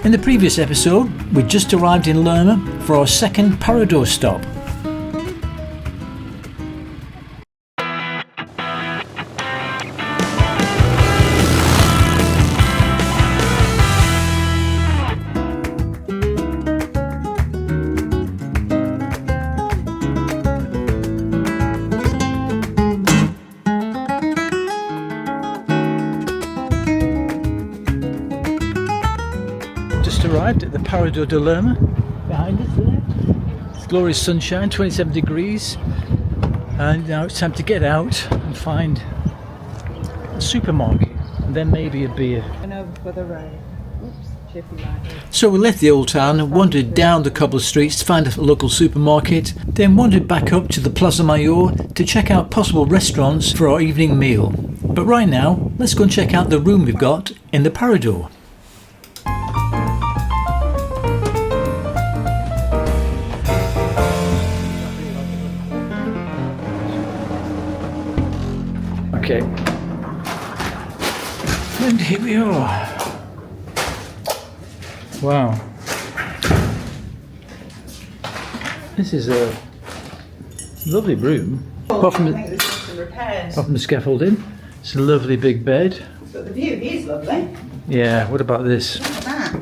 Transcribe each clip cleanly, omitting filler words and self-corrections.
In the previous episode, we just arrived in Lerma for our second Parador stop. Arrived at the Parador de Lerma, behind us there. It's glorious sunshine, 27 degrees, and now it's time to get out and find a supermarket and then maybe a beer. So we left the old town and wandered down the cobble streets to find a local supermarket, then wandered back up to the Plaza Mayor to check out possible restaurants for our evening meal. But right now, let's go and check out the room we've got in the Parador. Okay, and here we are. Wow, this is a lovely room. Apart from the scaffolding, it's a lovely big bed. But the view here is lovely. Yeah, what about this? Look at that.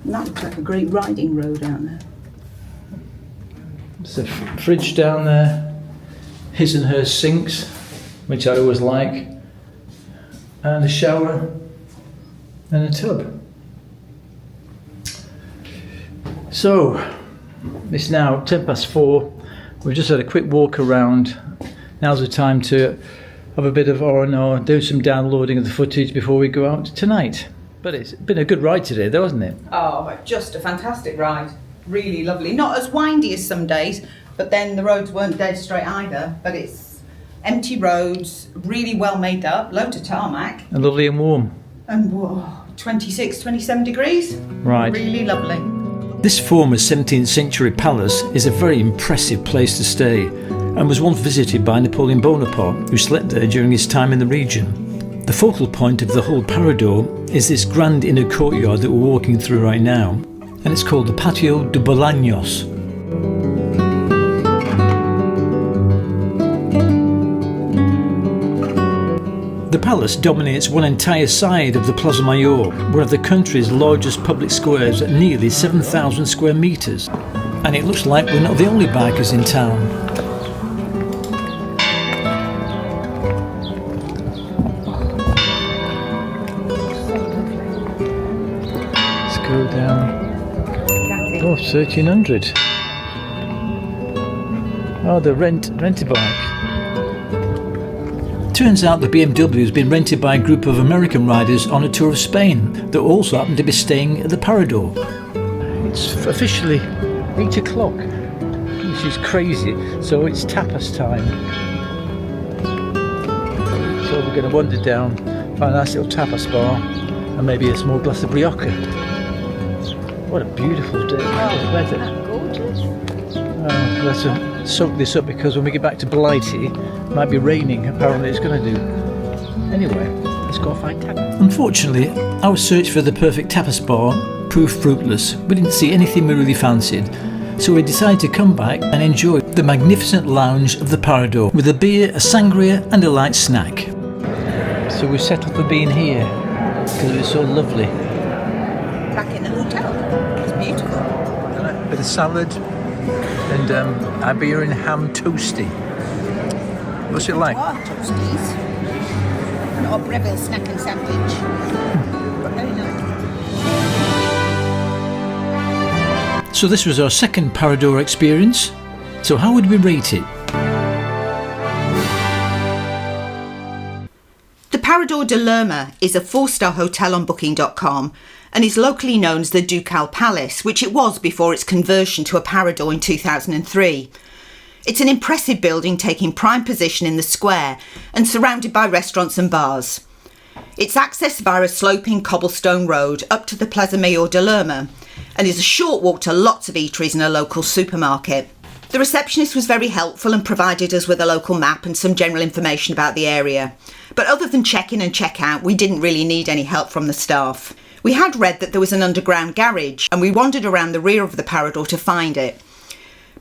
That looks like a great riding road out there. There's a fridge down there. His and her sinks, which I always like, and a shower and a tub. So it's now 4:10. We've just had a quick walk around. Now's the time to have a bit of R&R, do some downloading of the footage before we go out tonight. But it's been a good ride today though, hasn't it? Oh, just a fantastic ride. Really lovely. Not as windy as some days, but then the roads weren't dead straight either. But it's empty roads, really well made up, loads of tarmac. And lovely and warm. And whoa, 26, 27 degrees. Right. Really lovely. This former 17th century palace is a very impressive place to stay and was once visited by Napoleon Bonaparte, who slept there during his time in the region. The focal point of the whole Parador is this grand inner courtyard that we're walking through right now, and it's called the Patio de Bolaños. The palace dominates one entire side of the Plaza Mayor, one of the country's largest public squares at nearly 7,000 square metres. And it looks like we're not the only bikers in town. Let's go down. Oh, 1300. Oh, the rent-a bike. Turns out the BMW has been rented by a group of American riders on a tour of Spain that also happen to be staying at the Parador. It's officially 8 o'clock, which is crazy, so it's tapas time. So we're going to wander down, find a nice little tapas bar and maybe a small glass of brioche. What a beautiful day. Oh, weather. Isn't that gorgeous? Let's soak this up because when we get back to Blighty, it might be raining. Apparently it's going to do. Anyway, let's go find tapas. Unfortunately, our search for the perfect tapas bar proved fruitless. We didn't see anything we really fancied, so we decided to come back and enjoy the magnificent lounge of the Parador with a beer, a sangria and a light snack. So we settled for being here because it was so lovely. Back in the hotel. It's beautiful. A bit of salad and a beer and ham toasty. What's it like? Oh, toasties. An old Breville snack and sandwich. Very nice. So this was our second Parador experience. So how would we rate it? The Parador de Lerma is a 4-star hotel on Booking.com and is locally known as the Ducal Palace, which it was before its conversion to a Parador in 2003. It's an impressive building taking prime position in the square and surrounded by restaurants and bars. It's accessed via a sloping cobblestone road up to the Plaza Mayor de Lerma and is a short walk to lots of eateries and a local supermarket. The receptionist was very helpful and provided us with a local map and some general information about the area. But other than check-in and check-out, we didn't really need any help from the staff. We had read that there was an underground garage, and we wandered around the rear of the Parador to find it.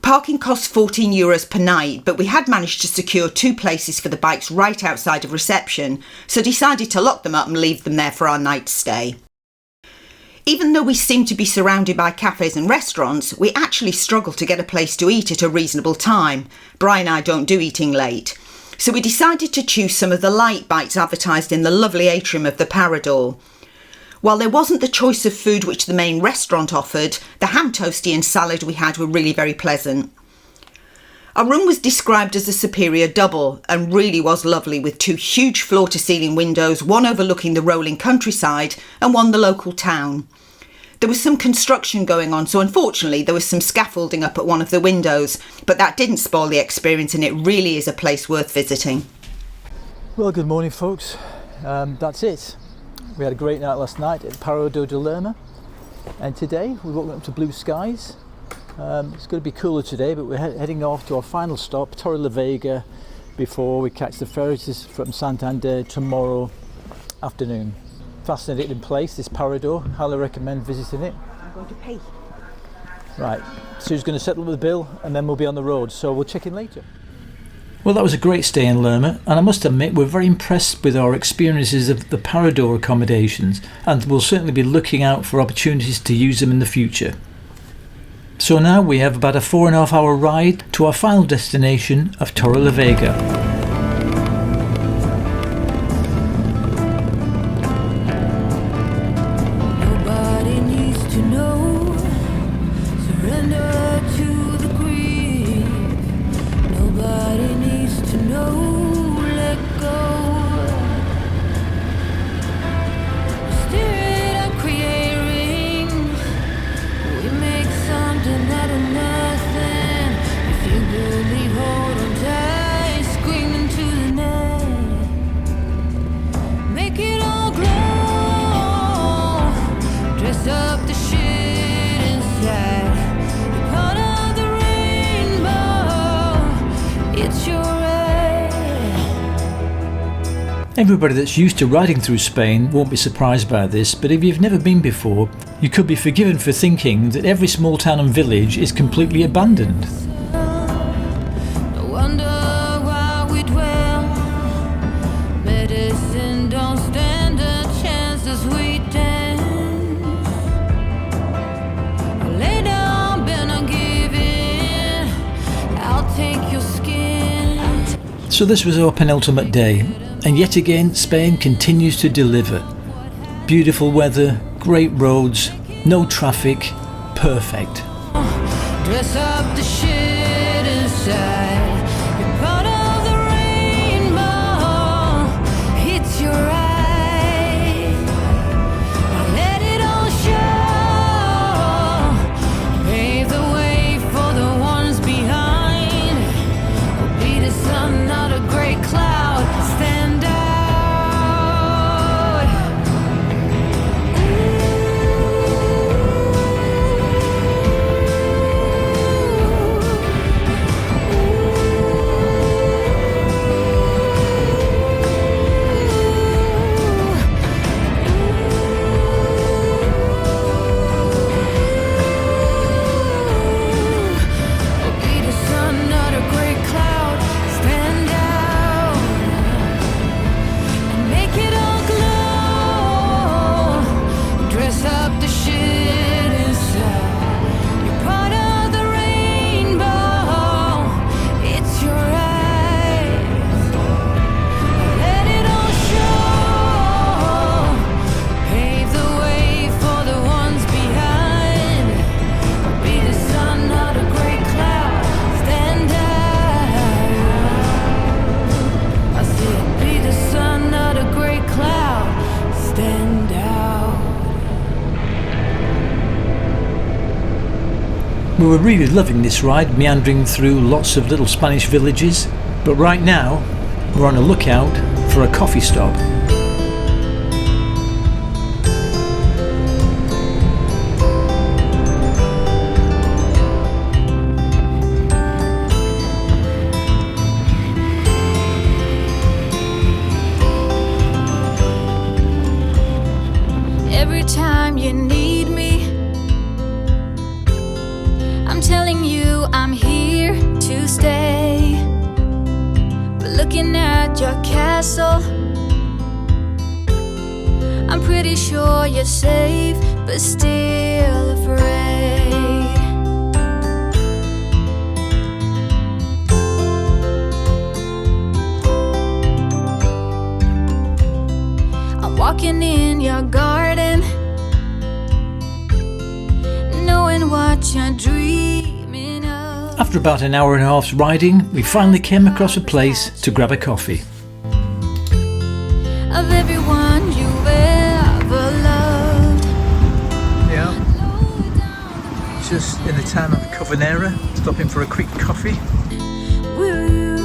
Parking cost €14 per night, but we had managed to secure 2 places for the bikes right outside of reception, so decided to lock them up and leave them there for our night stay. Even though we seemed to be surrounded by cafes and restaurants, we actually struggled to get a place to eat at a reasonable time. Brian and I don't do eating late. So we decided to choose some of the light bites advertised in the lovely atrium of the Parador. While there wasn't the choice of food which the main restaurant offered, the ham toastie and salad we had were really very pleasant. Our room was described as a superior double and really was lovely, with 2 huge floor-to-ceiling windows, one overlooking the rolling countryside and one the local town. There was some construction going on, so unfortunately there was some scaffolding up at one of the windows, but that didn't spoil the experience and it really is a place worth visiting. Well, good morning folks, that's it. We had a great night last night at Parador de Lerma, and today we're walking up to blue skies. It's going to be cooler today, but we're heading off to our final stop, Torrelavega, before we catch the ferries from Santander tomorrow afternoon. Fascinating place, this Parador. Highly recommend visiting it. I'm going to pay. Right, Sue's going to settle the bill and then we'll be on the road, so we'll check in later. Well, that was a great stay in Lerma, and I must admit we're very impressed with our experiences of the Parador accommodations, and we'll certainly be looking out for opportunities to use them in the future. So now we have about a 4.5 hour ride to our final destination of Torrelavega. Everybody that's used to riding through Spain won't be surprised by this, but if you've never been before, you could be forgiven for thinking that every small town and village is completely abandoned. So this was our penultimate day, and yet again Spain continues to deliver. Beautiful weather, great roads, no traffic, perfect. Dress up the shit inside. You're part of the rainbow. It's your right. Now let it all show. Pave the way for the ones behind. We'll be the sun, not a gray cloud. Stand out. We were really loving this ride, meandering through lots of little Spanish villages, but right now we're on a lookout for a coffee stop. time you need me. I'm telling you I'm here to stay. But looking at your castle, I'm pretty sure you're safe, but still afraid. I'm walking in your garden, knowing what you're dreaming of. After about an hour and a half's riding, we finally came across a place to grab a coffee. Of everyone you've ever loved. Yeah, just in the town of Covenera, stopping for a quick coffee. Will you?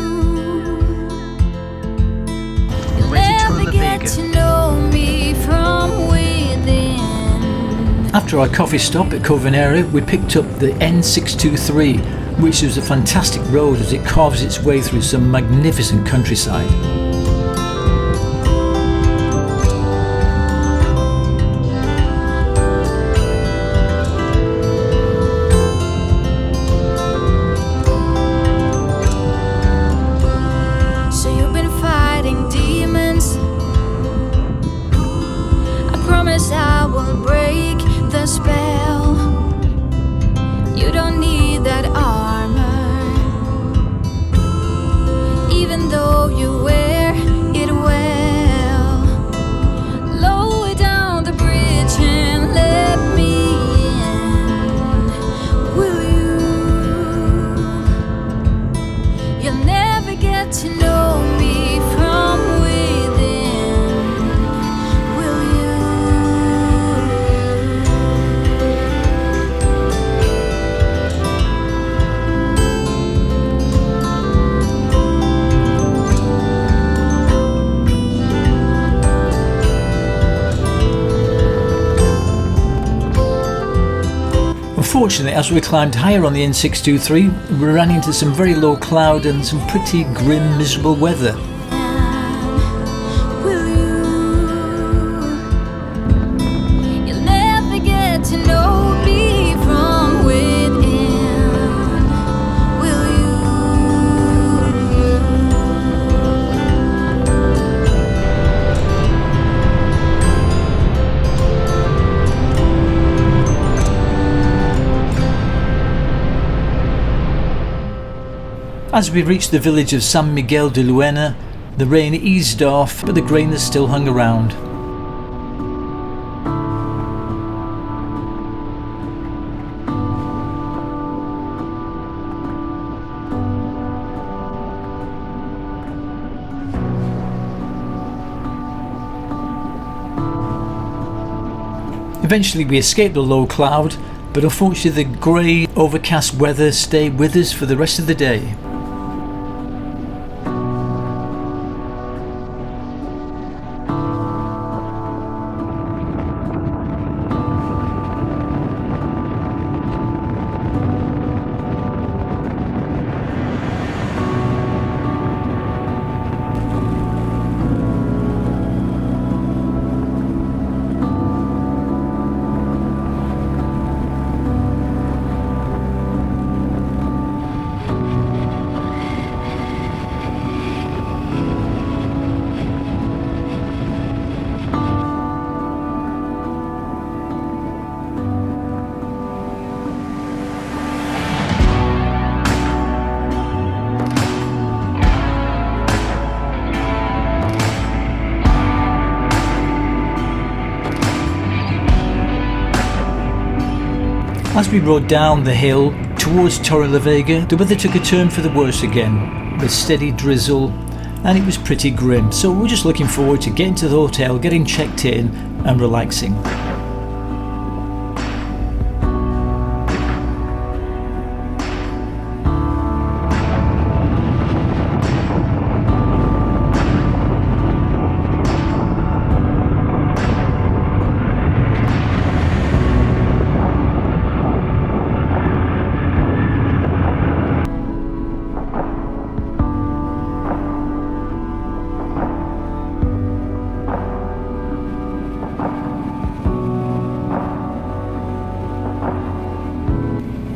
You'll Way to never get Torrelavega. to know me from within. After our coffee stop at Covenera, we picked up the N623, which is a fantastic road as it carves its way through some magnificent countryside. So you've been fighting demons. I promise I will break the spell. You don't need that armor, even though you wear it well. Lower down the bridge and let me in. Will you? You'll never get to know me from within. Will you? Unfortunately, as we climbed higher on the N623, we ran into some very low cloud and some pretty grim, miserable weather. Will you? You'll never get to know me from within. Will you? As we reached the village of San Miguel de Luena, the rain eased off, but the grayness still hung around. Eventually we escaped the low cloud, but unfortunately the grey, overcast weather stayed with us for the rest of the day. As we rode down the hill towards Torrelavega, the weather took a turn for the worse again, with steady drizzle, and it was pretty grim, so we were just looking forward to getting to the hotel, getting checked in and relaxing.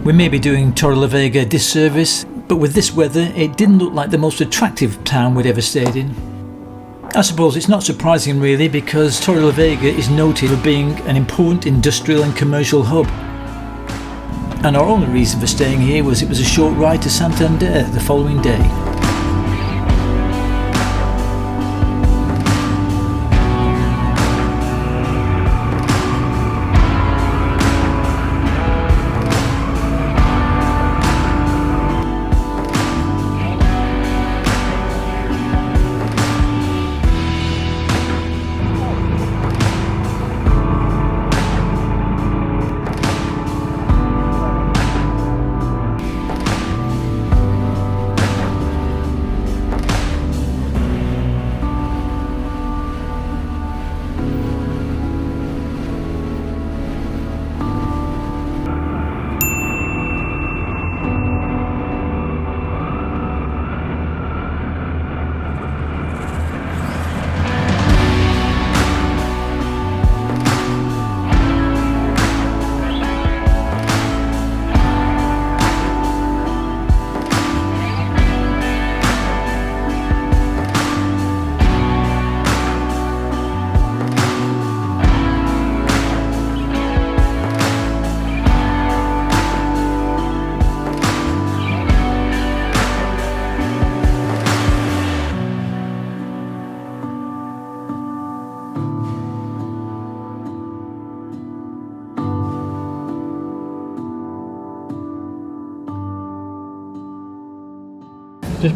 We may be doing Torrelavega a disservice, but with this weather it didn't look like the most attractive town we'd ever stayed in. I suppose it's not surprising really, because Torrelavega is noted for being an important industrial and commercial hub. And our only reason for staying here was it was a short ride to Santander the following day.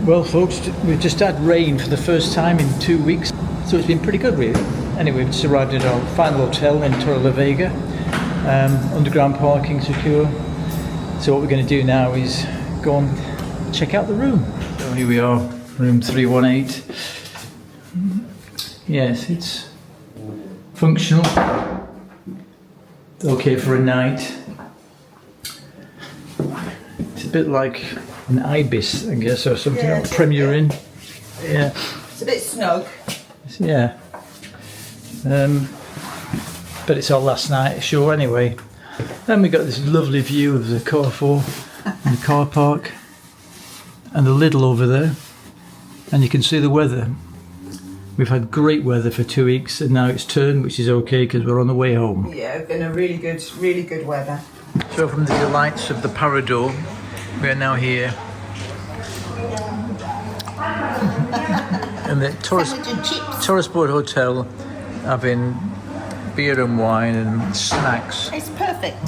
Well folks, we've just had rain for the first time in 2 weeks, so it's been pretty good really. Anyway, we've just arrived at our final hotel in Torrelavega, underground parking secure. So what we're going to do now is go and check out the room. So here we are, room 318. Yes, it's functional, okay for a night. It's a bit like an ibis, I guess, or something, Yeah, like Premier Inn. Yeah. It's a bit snug. Yeah. But it's our last night show anyway. Then we got this lovely view of the Carrefour and the car park and the Lidl over there. And you can see the weather. We've had great weather for 2 weeks and now it's turned, which is okay because we're on the way home. Yeah, it's been a really good weather. So from the delights of the Parador, we are now here in the Torresport Hotel, having beer and wine and snacks. It's perfect.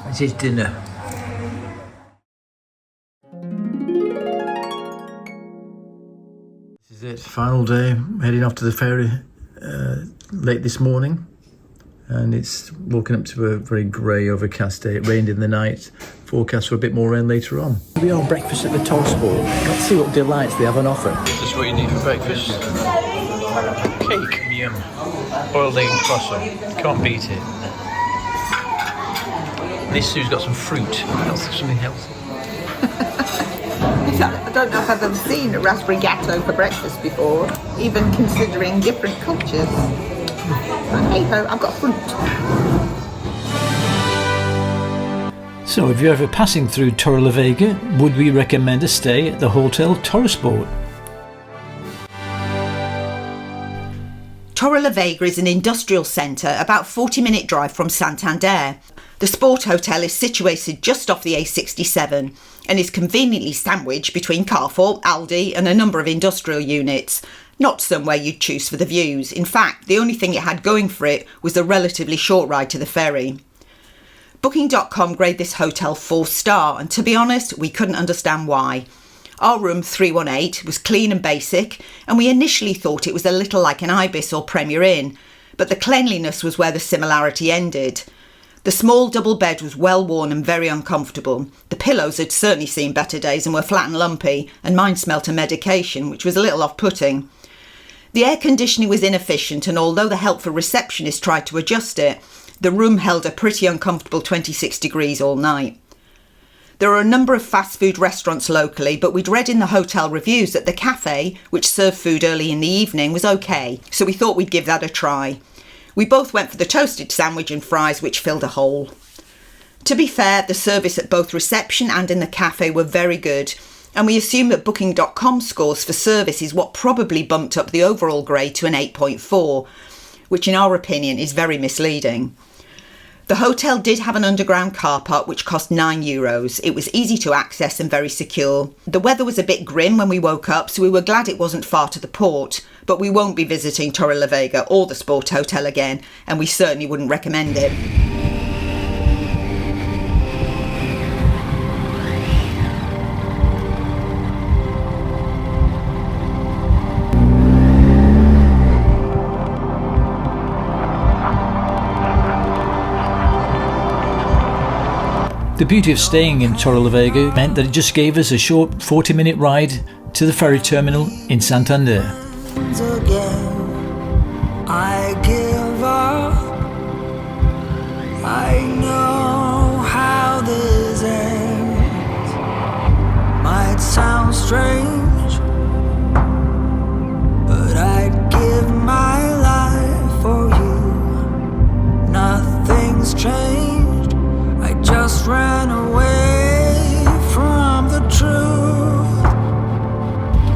This is dinner. This is it, final day. Heading off to the ferry late this morning. And it's woken up to a very grey, overcast day. It rained in the night. Forecast for a bit more rain later on. We are breakfast at the Torresport. Let's see what delights they have on offer. This is what you need for breakfast. Cake. Yum. Boiled egg and croissant. Can't beat it. This Sue's got some fruit. Something healthy. I don't know if I've ever seen a raspberry gatto for breakfast before, even considering different cultures. But hey ho, I've got fruit. So if you're ever passing through Torrelavega, would we recommend a stay at the Hotel Torresport? Torrelavega is an industrial centre about 40-minute drive from Santander. The Sport Hotel is situated just off the A67 and is conveniently sandwiched between Carrefour, Aldi and a number of industrial units. Not somewhere you'd choose for the views. In fact, the only thing it had going for it was a relatively short ride to the ferry. Booking.com grade this hotel 4-star, and to be honest, we couldn't understand why. Our room 318 was clean and basic, and we initially thought it was a little like an Ibis or Premier Inn, but the cleanliness was where the similarity ended. The small double bed was well worn and very uncomfortable. The pillows had certainly seen better days and were flat and lumpy, and mine smelt of medication, which was a little off-putting. The air conditioning was inefficient, and although the helpful receptionist tried to adjust it, the room held a pretty uncomfortable 26 degrees all night. There are a number of fast food restaurants locally, but we'd read in the hotel reviews that the cafe, which served food early in the evening, was okay, so we thought we'd give that a try. We both went for the toasted sandwich and fries, which filled a hole. To be fair, the service at both reception and in the cafe were very good, and we assume that Booking.com scores for service is what probably bumped up the overall grade to an 8.4, which in our opinion is very misleading. The hotel did have an underground car park which cost €9. It was easy to access and very secure. The weather was a bit grim when we woke up, so we were glad it wasn't far to the port, but we won't be visiting Torrelavega or the Sport Hotel again, and we certainly wouldn't recommend it. The beauty of staying in Torrelavega meant that it just gave us a short 40-minute ride to the ferry terminal in Santander. Again, I give up. I know how this ends. Might sound strange, but I'd give my life for you. Nothing's changed. I just ran away from the truth.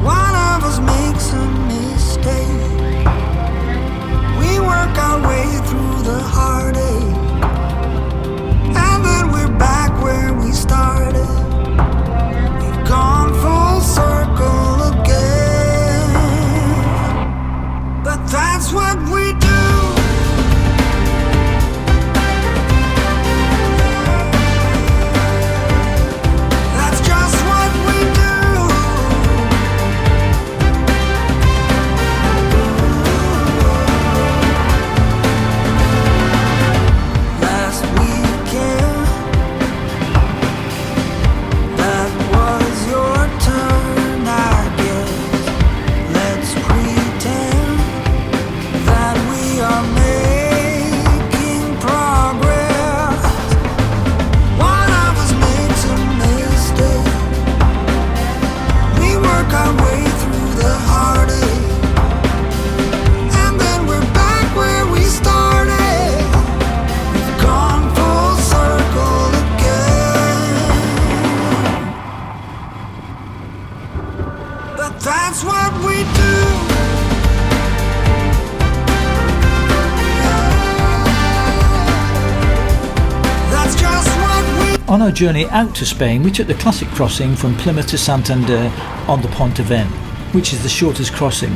One of us makes a mistake. We work our way through the heartache, and then we're back where we started. We've gone full circle again, but that's what we do. On our journey out to Spain, we took the classic crossing from Plymouth to Santander on the Pont of Ven, which is the shortest crossing.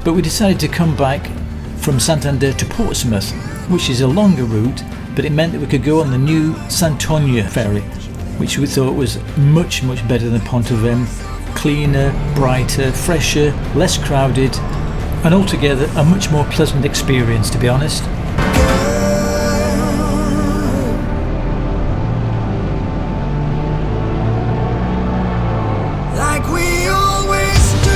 But we decided to come back from Santander to Portsmouth, which is a longer route, but it meant that we could go on the new Santonia ferry, which we thought was much better than Pont of Ven. Cleaner, brighter, fresher, less crowded, and altogether a much more pleasant experience, to be honest. Like we always do.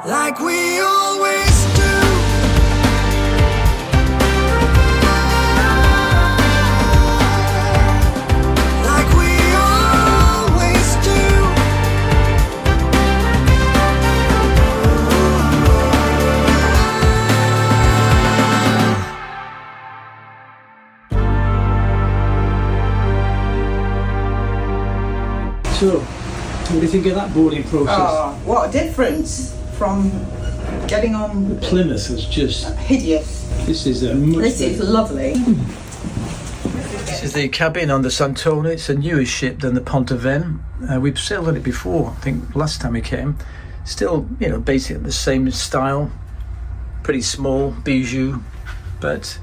Like we always do. So, what do you think of that boarding process? Oh, what a difference from getting on. Plymouth was just Hideous. This is a much This is lovely. This is the cabin on the Santonia. It's a newer ship than the Pont of Ven. We've sailed on it before, I think last time we came. Still, basically the same style. pretty small, bijou, but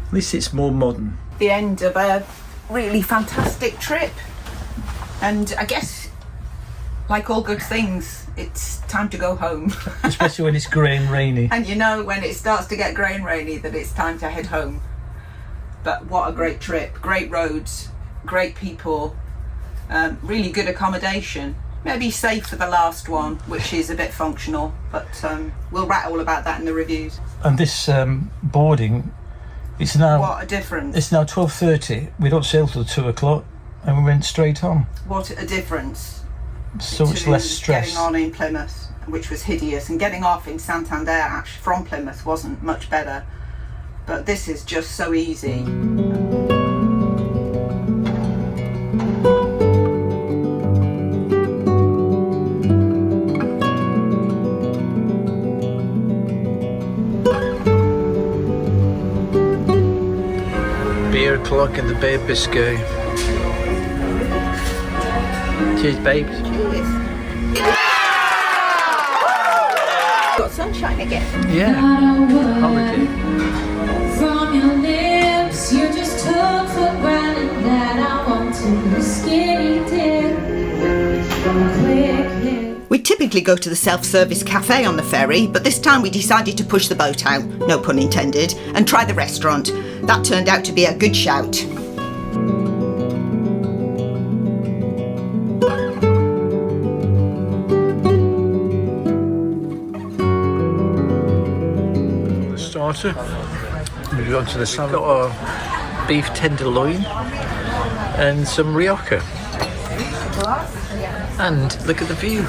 at least it's more modern. The end of a really fantastic trip, and I guess, like all good things, it's time to go home. Especially when it's grey and rainy. And you know when it starts to get grey and rainy that it's time to head home. But what a great trip, great roads, great people, really good accommodation. Maybe safe for the last one, which is a bit functional, but we'll write all about that in the reviews. And this boarding, it's now... What a difference. It's now 12:30. We don't sail till 2 o'clock, and we went straight on. What a difference. So much less stress. Getting on in Plymouth, which was hideous, and getting off in Santander actually from Plymouth wasn't much better. But this is just so easy. Beer o'clock in the Bay of Biscay. Cheers, babes. Cheers. Got sunshine again. Yeah. Holiday. From your lips, you just took for granted that I want to skinny dip. Quick hit. We typically go to the self-service cafe on the ferry, but this time we decided to push the boat out, no pun intended, and try the restaurant. That turned out to be a good shout. Starter. Move on to the salad. Got our beef tenderloin and some rioja. And look at the view.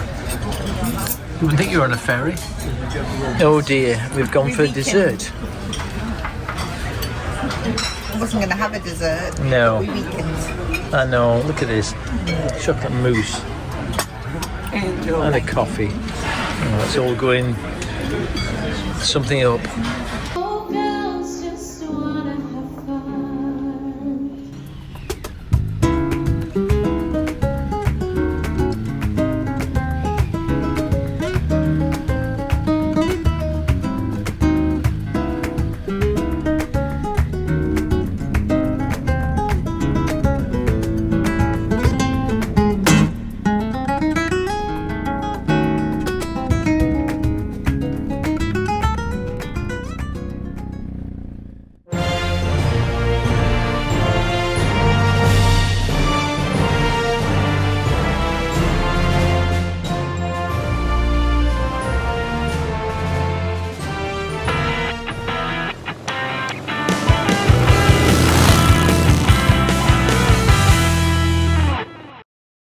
You wouldn't think you were on a ferry. Oh dear, we've gone for dessert. I wasn't going to have a dessert. No. We weakened. I know, look at this. Chocolate mousse. Enjoy. And a coffee. Oh, it's all going something up.